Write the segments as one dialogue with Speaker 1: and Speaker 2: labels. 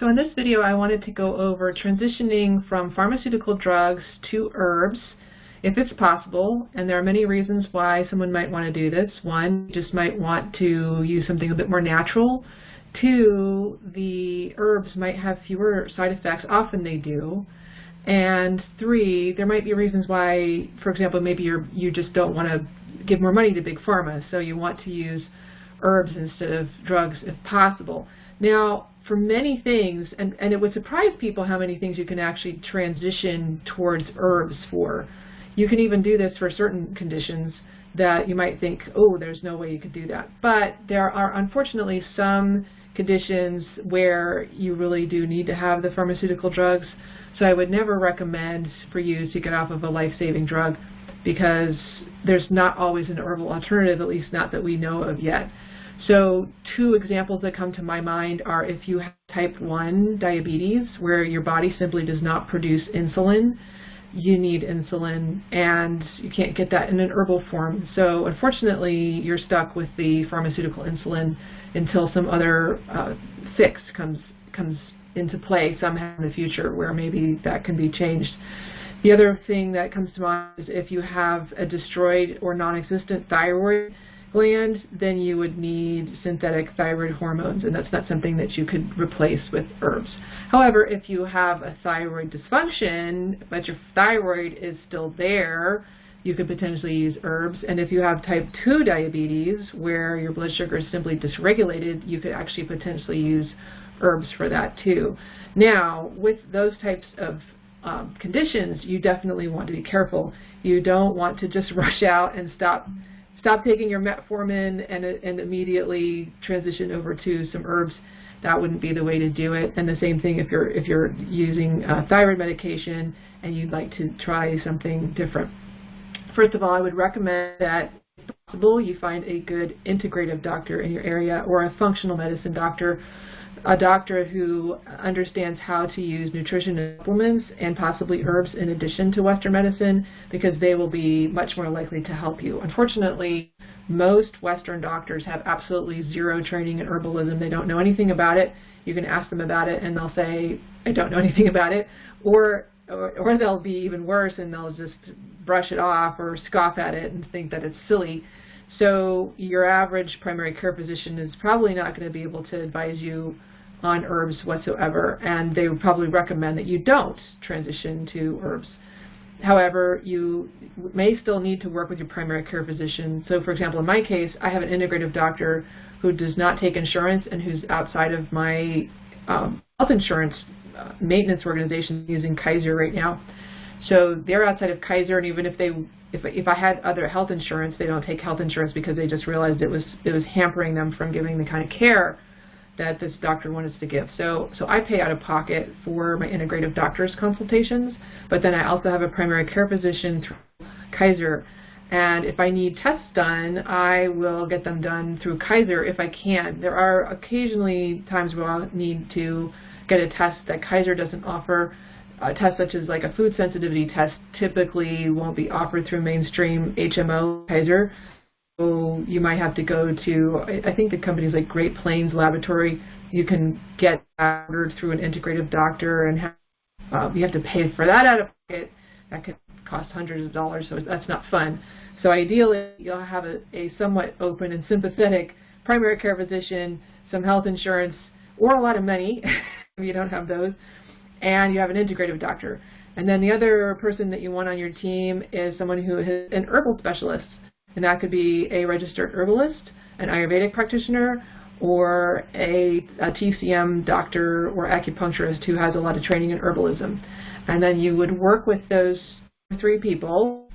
Speaker 1: So in this video, I wanted to go over transitioning from pharmaceutical drugs to herbs, if it's possible, and there are many reasons why someone might want to do this. One, you just might want to use something a bit more natural. Two, the herbs might have fewer side effects, often they do. And three, there might be reasons why, for example, maybe you just don't want to give more money to Big Pharma, so you want to use herbs instead of drugs if possible. Now, for many things, and it would surprise people how many things you can actually transition towards herbs for. You can even do this for certain conditions that you might think, oh, there's no way you could do that. But there are unfortunately some conditions where you really do need to have the pharmaceutical drugs. So I would never recommend for you to get off of a life-saving drug because there's not always an herbal alternative, at least not that we know of yet. So two examples that come to my mind are if you have type 1 diabetes, where your body simply does not produce insulin, you need insulin, and you can't get that in an herbal form. So unfortunately, you're stuck with the pharmaceutical insulin until some other fix comes into play somehow in the future where maybe that can be changed. The other thing that comes to mind is if you have a destroyed or non-existent thyroid gland, then you would need synthetic thyroid hormones, and that's not something that you could replace with herbs. However, if you have a thyroid dysfunction, but your thyroid is still there, you could potentially use herbs. And if you have type 2 diabetes, where your blood sugar is simply dysregulated, you could actually potentially use herbs for that too. Now, with those types of conditions, you definitely want to be careful. You don't want to just rush out and stop taking your metformin and immediately transition over to some herbs. That wouldn't be the way to do it. And the same thing if you're using thyroid medication and you'd like to try something different. First of all, I would recommend that if possible you find a good integrative doctor in your area or a functional medicine doctor, a doctor who understands how to use nutrition and supplements and possibly herbs in addition to Western medicine, because they will be much more likely to help you. Unfortunately, most Western doctors have absolutely zero training in herbalism. They don't know anything about it. You can ask them about it and they'll say, I don't know anything about it, or they'll be even worse and they'll just brush it off or scoff at it and think that it's silly. So your average primary care physician is probably not going to be able to advise you on herbs whatsoever, and they would probably recommend that you don't transition to herbs. However, you may still need to work with your primary care physician. So for example, in my case, I have an integrative doctor who does not take insurance and who's outside of my health insurance maintenance organization using Kaiser right now. So they're outside of Kaiser, and even if I had other health insurance, they don't take health insurance because they just realized it was hampering them from giving the kind of care that this doctor wanted us to give. So I pay out of pocket for my integrative doctor's consultations, but then I also have a primary care physician through Kaiser. And if I need tests done, I will get them done through Kaiser if I can. There are occasionally times where I'll need to get a test that Kaiser doesn't offer. A test such as like a food sensitivity test typically won't be offered through mainstream HMO Kaiser. So you might have to go to, I think the company's like Great Plains Laboratory. You can get ordered through an integrative doctor, and you have to pay for that out of pocket. That could cost hundreds of dollars, so that's not fun. So ideally, you'll have a somewhat open and sympathetic primary care physician, some health insurance, or a lot of money if you don't have those, and you have an integrative doctor. And then the other person that you want on your team is someone who is an herbal specialist. And that could be a registered herbalist, an Ayurvedic practitioner, or a TCM doctor or acupuncturist who has a lot of training in herbalism. And then you would work with those three people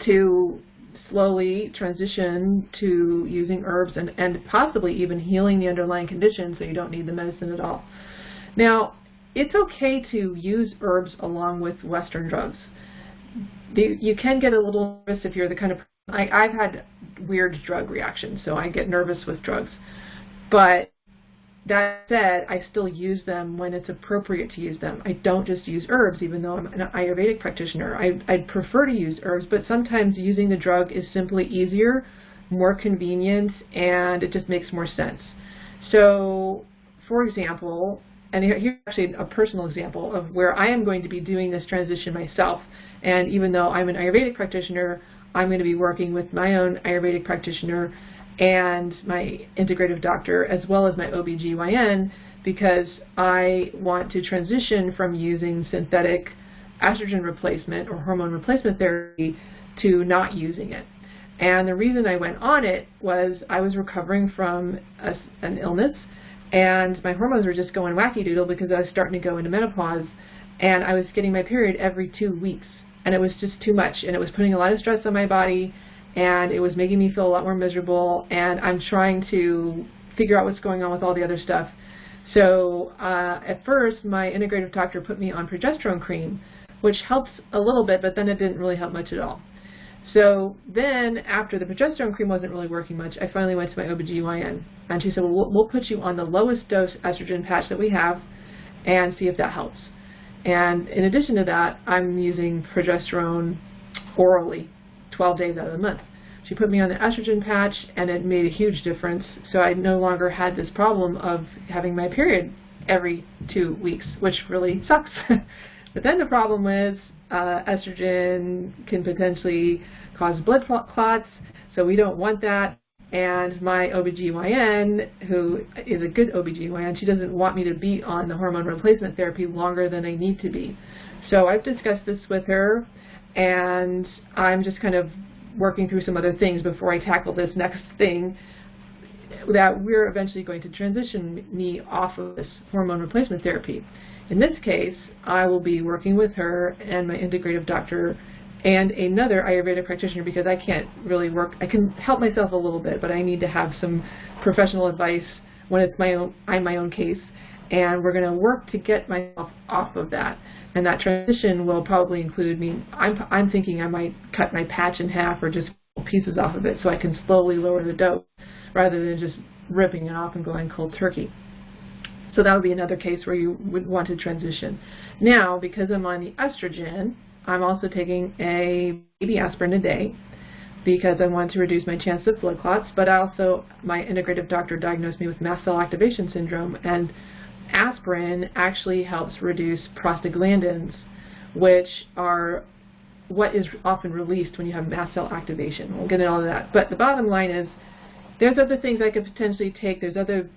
Speaker 1: to slowly transition to using herbs and possibly even healing the underlying condition so you don't need the medicine at all. Now, it's okay to use herbs along with Western drugs. You can get a little nervous if you're the kind of I've had weird drug reactions, so I get nervous with drugs. But that said, I still use them when it's appropriate to use them. I don't just use herbs, even though I'm an Ayurvedic practitioner. I'd prefer to use herbs, but sometimes using the drug is simply easier, more convenient, and it just makes more sense. So, for example, and here's actually a personal example of where I am going to be doing this transition myself. And even though I'm an Ayurvedic practitioner, I'm going to be working with my own Ayurvedic practitioner and my integrative doctor, as well as my OBGYN, because I want to transition from using synthetic estrogen replacement or hormone replacement therapy to not using it. And the reason I went on it was I was recovering from an illness, and my hormones were just going wacky doodle because I was starting to go into menopause, and I was getting my period every 2 weeks, and it was just too much, and it was putting a lot of stress on my body, and it was making me feel a lot more miserable, and I'm trying to figure out what's going on with all the other stuff. So at first, my integrative doctor put me on progesterone cream, which helps a little bit, but then it didn't really help much at all. So then, after the progesterone cream wasn't really working much, I finally went to my OBGYN, and she said, well, we'll put you on the lowest dose estrogen patch that we have and see if that helps. And in addition to that, I'm using progesterone orally 12 days out of the month. She put me on the estrogen patch, and it made a huge difference, so I no longer had this problem of having my period every 2 weeks, which really sucks. But then the problem is estrogen can potentially cause blood clots, so we don't want that. And my OBGYN, who is a good OBGYN, she doesn't want me to be on the hormone replacement therapy longer than I need to be. So I've discussed this with her, and I'm just kind of working through some other things before I tackle this next thing, that we're eventually going to transition me off of this hormone replacement therapy. In this case, I will be working with her and my integrative doctor and another Ayurvedic practitioner, because I can't really work. I can help myself a little bit, but I need to have some professional advice when it's I'm my own case, and we're going to work to get myself off of that. And that transition will probably include me. I'm thinking I might cut my patch in half or just pull pieces off of it so I can slowly lower the dose rather than just ripping it off and going cold turkey. So that would be another case where you would want to transition. Now, because I'm on the estrogen, I'm also taking a baby aspirin a day because I want to reduce my chance of blood clots, but also my integrative doctor diagnosed me with mast cell activation syndrome, and aspirin actually helps reduce prostaglandins, which are what is often released when you have mast cell activation. We'll get into all of that. But the bottom line is there's other things I could potentially take. There's other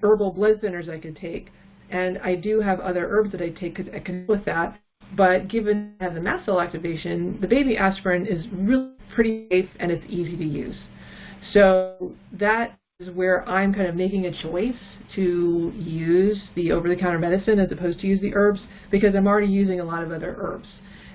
Speaker 1: herbal blood thinners I could take, and I do have other herbs that I take because I can deal with that. But given I have the mast cell activation, the baby aspirin is really pretty safe and it's easy to use. So that is where I'm kind of making a choice to use the over-the-counter medicine as opposed to use the herbs, because I'm already using a lot of other herbs.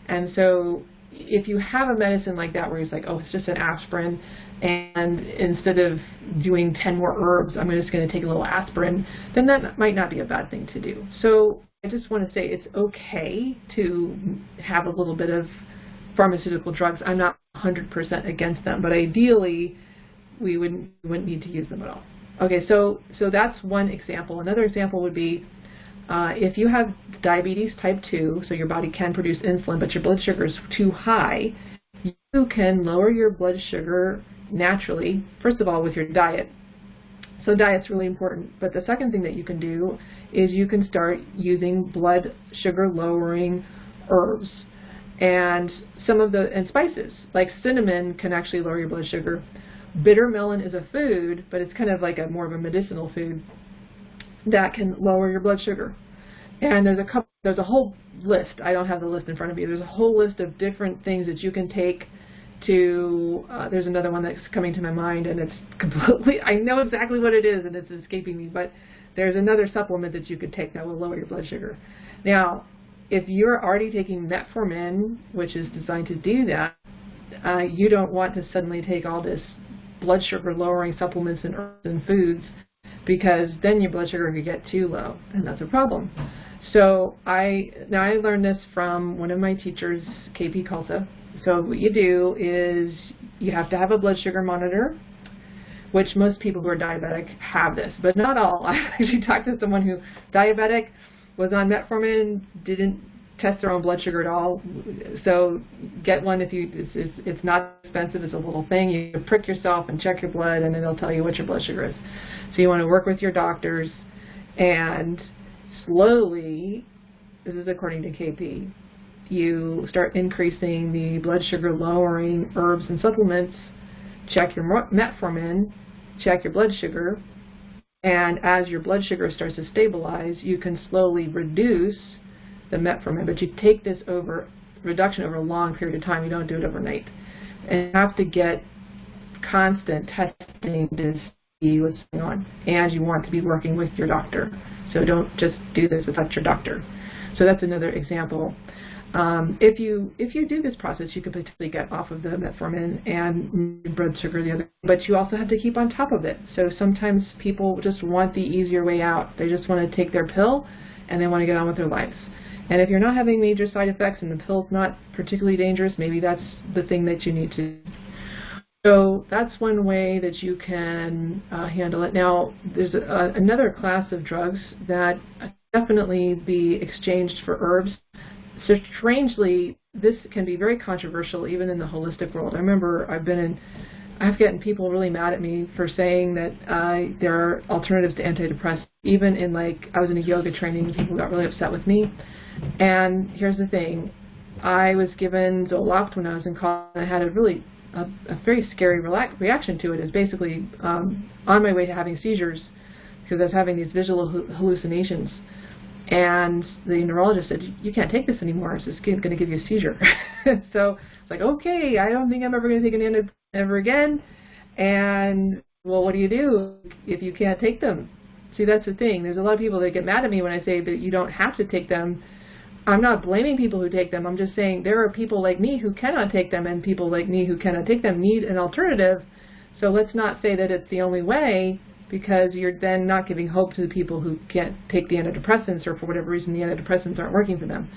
Speaker 1: And so if you have a medicine like that where it's like, oh, it's just an aspirin, and instead of doing 10 more herbs, I'm just going to take a little aspirin, then that might not be a bad thing to do. So I just want to say it's okay to have a little bit of pharmaceutical drugs. I'm not 100% against them, but ideally we wouldn't need to use them at all. Okay, so that's one example. Another example would be if you have diabetes type 2, so your body can produce insulin, but your blood sugar is too high, you can lower your blood sugar naturally, first of all, with your diet. So diet's really important. But the second thing that you can do is you can start using blood sugar lowering herbs and spices. Like cinnamon can actually lower your blood sugar. Bitter melon is a food, but it's kind of like more of a medicinal food that can lower your blood sugar. And there's a whole list. I don't have the list in front of me. There's a whole list of different things that you can take to, there's another one that's coming to my mind, and it's completely, I know exactly what it is and it's escaping me, but there's another supplement that you could take that will lower your blood sugar. Now, if you're already taking metformin, which is designed to do that, you don't want to suddenly take all this blood sugar lowering supplements and herbs and foods, because then your blood sugar could get too low, and that's a problem. So I learned this from one of my teachers, KP Kalsa. So what you do is you have to have a blood sugar monitor, which most people who are diabetic have this, but not all. I actually talked to someone who diabetic, was on metformin, didn't test their own blood sugar at all. So get one if it's not expensive. It's a little thing. You can prick yourself and check your blood, and then they'll tell you what your blood sugar is. So you want to work with your doctors and slowly, this is according to KP, you start increasing the blood sugar lowering herbs and supplements, check your metformin, check your blood sugar, and as your blood sugar starts to stabilize, you can slowly reduce the metformin, but you take this reduction over a long period of time. You don't do it overnight. And you have to get constant testing to see what's going on, and you want to be working with your doctor. So don't just do this without your doctor. So that's another example. If you do this process, you can potentially get off of the metformin and blood sugar the other, but you also have to keep on top of it. So sometimes people just want the easier way out. They just want to take their pill and they want to get on with their lives. And if you're not having major side effects and the pill's not particularly dangerous, maybe that's the thing that you need to do. So that's one way that you can handle it. Now, there's another class of drugs that definitely be exchanged for herbs. So strangely, this can be very controversial even in the holistic world. I remember I've gotten people really mad at me for saying that there are alternatives to antidepressants. Even in I was in a yoga training, people got really upset with me. And here's the thing, I was given Zoloft when I was in college, and I had a very scary reaction to it. It's basically on my way to having seizures because I was having these visual hallucinations. And the neurologist said, you can't take this anymore. It's going to give you a seizure. So it's like, okay, I don't think I'm ever going to take an antidepressant ever again. And, well, what do you do if you can't take them? See, that's the thing. There's a lot of people that get mad at me when I say that you don't have to take them. I'm not blaming people who take them. I'm just saying there are people like me who cannot take them, and people like me who cannot take them need an alternative. So let's not say that it's the only way, because you're then not giving hope to the people who can't take the antidepressants, or for whatever reason the antidepressants aren't working for them.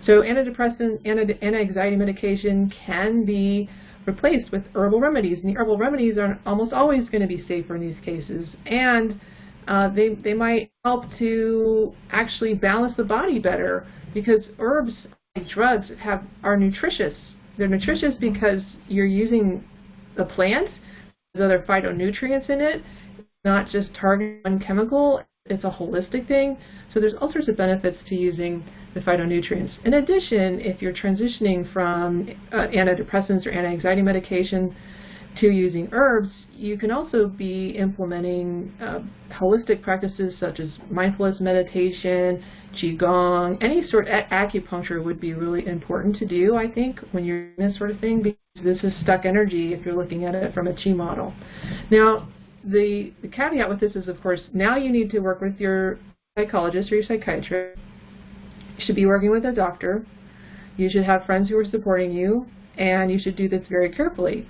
Speaker 1: So anti-anxiety medication can be replaced with herbal remedies, and the herbal remedies are almost always going to be safer in these cases, and they might help to actually balance the body better, because herbs, like drugs, are nutritious. They're nutritious because you're using the plant, there's other phytonutrients in it, not just targeting one chemical, it's a holistic thing. So there's all sorts of benefits to using the phytonutrients. In addition, if you're transitioning from antidepressants or anti-anxiety medication to using herbs, you can also be implementing holistic practices such as mindfulness meditation, qigong, any sort of acupuncture would be really important to do, I think, when you're doing this sort of thing, because this is stuck energy if you're looking at it from a chi model. Now, the caveat with this is, of course, now you need to work with your psychologist or your psychiatrist. You should be working with a doctor. You should have friends who are supporting you, and you should do this very carefully.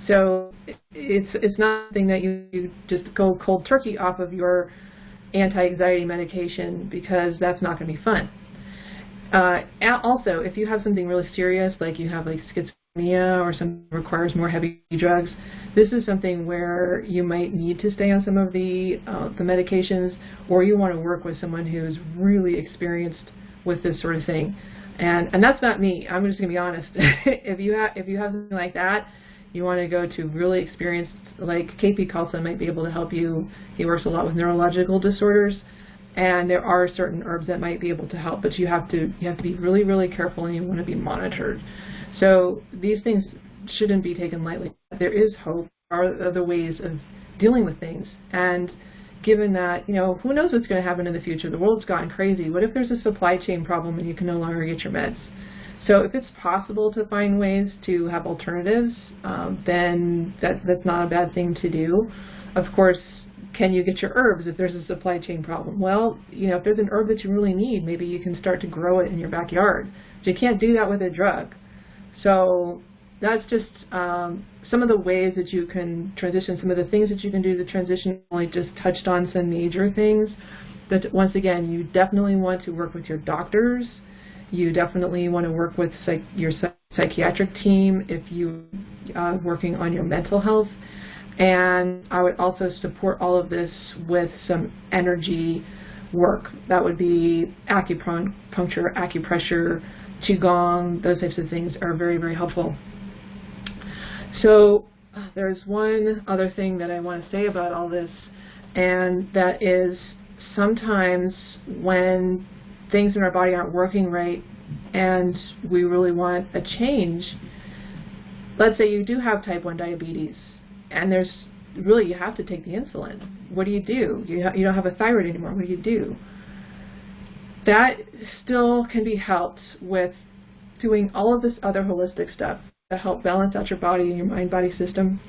Speaker 1: So it's not something that you just go cold turkey off of your anti-anxiety medication, because that's not going to be fun. Also, if you have something really serious, like you have schizophrenia or something that requires more heavy drugs, this is something where you might need to stay on some of the medications, or you want to work with someone who's really experienced with this sort of thing. And that's not me. I'm just going to be honest. If you have something like that, you want to go to really experienced, like KP Khalsa might be able to help you. He works a lot with neurological disorders, and there are certain herbs that might be able to help, but you have to be really, really careful, and you want to be monitored. So these things shouldn't be taken lightly. There is hope. There are other ways of dealing with things, and given that, who knows what's going to happen in the future? The world's gotten crazy. What if there's a supply chain problem and you can no longer get your meds? So if it's possible to find ways to have alternatives, then that's not a bad thing to do. Of course, can you get your herbs if there's a supply chain problem? Well, if there's an herb that you really need, maybe you can start to grow it in your backyard. But you can't do that with a drug. So that's just some of the ways that you can transition, some of the things that you can do to transition. I only just touched on some major things. But once again, you definitely want to work with your doctors. You definitely want to work with your psychiatric team if you're working on your mental health. And I would also support all of this with some energy work. That would be acupuncture, acupressure, qigong, those types of things are very, very helpful. So there's one other thing that I want to say about all this, and that is sometimes when things in our body aren't working right and we really want a change, let's say you do have type 1 diabetes and there's really, you have to take the insulin. What do? You don't have a thyroid anymore. What do you do? That still can be helped with doing all of this other holistic stuff to help balance out your body and your mind-body system.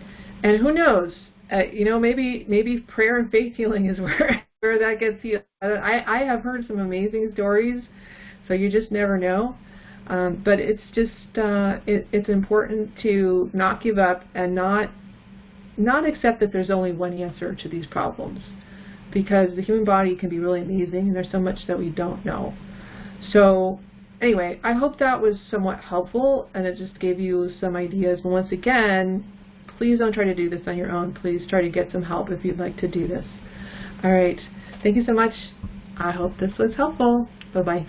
Speaker 1: And who knows, maybe prayer and faith healing is where that gets healed. I have heard some amazing stories, so you just never know. But it's just, it's important to not give up and not accept that there's only one answer to these problems, because the human body can be really amazing and there's so much that we don't know. So anyway, I hope that was somewhat helpful and it just gave you some ideas. But once again, please don't try to do this on your own. Please try to get some help if you'd like to do this. All right. Thank you so much. I hope this was helpful. Bye-bye.